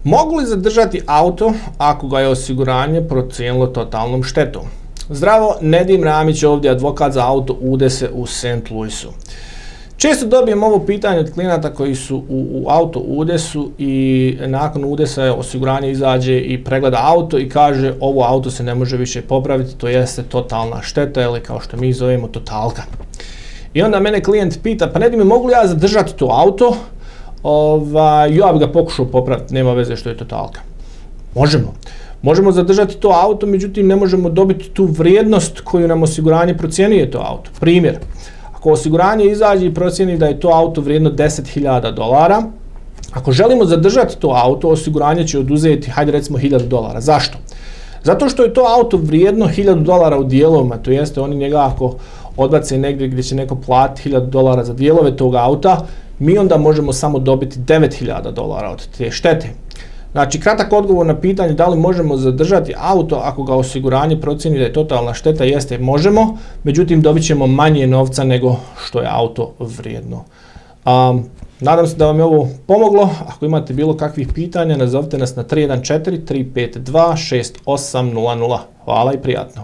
Mogu li zadržati auto ako ga je osiguranje procijenilo totalnom štetom? Zdravo, Nedim Ramić ovdje, advokat za auto udese u St. Louisu. Često dobijem ovo pitanje od klijenata koji su u auto udesu i nakon udesa osiguranje izađe i pregleda auto i kaže ovo auto se ne može više popraviti, to jeste totalna šteta ili kao što mi zovemo totalka. I onda mene klijent pita, pa Nedim, mogu li ja zadržati to auto? Ja bi ga pokušao popraviti, nema veze što je totalka. Možemo zadržati to auto, međutim ne možemo dobiti tu vrijednost koju nam osiguranje procjenjuje to auto. Primjer, ako osiguranje izađe i procijeni da je to auto vrijedno $10.000, ako želimo zadržati to auto, osiguranje će oduzeti, hajde recimo $1.000. Zašto? Zato što je to auto vrijedno $1.000 u dijelovima, to jeste oni njega ako odbace negdje gdje će neko platiti $1.000 za dijelove tog auta, mi onda možemo samo dobiti $9.000 od te štete. Znači, kratak odgovor na pitanje da li možemo zadržati auto ako ga osiguranje procijeni da je totalna šteta, jeste možemo, međutim dobit ćemo manje novca nego što je auto vrijedno. Nadam se da vam je ovo pomoglo. Ako imate bilo kakvih pitanja, nazovite nas na 314 352 6800. Hvala i prijatno.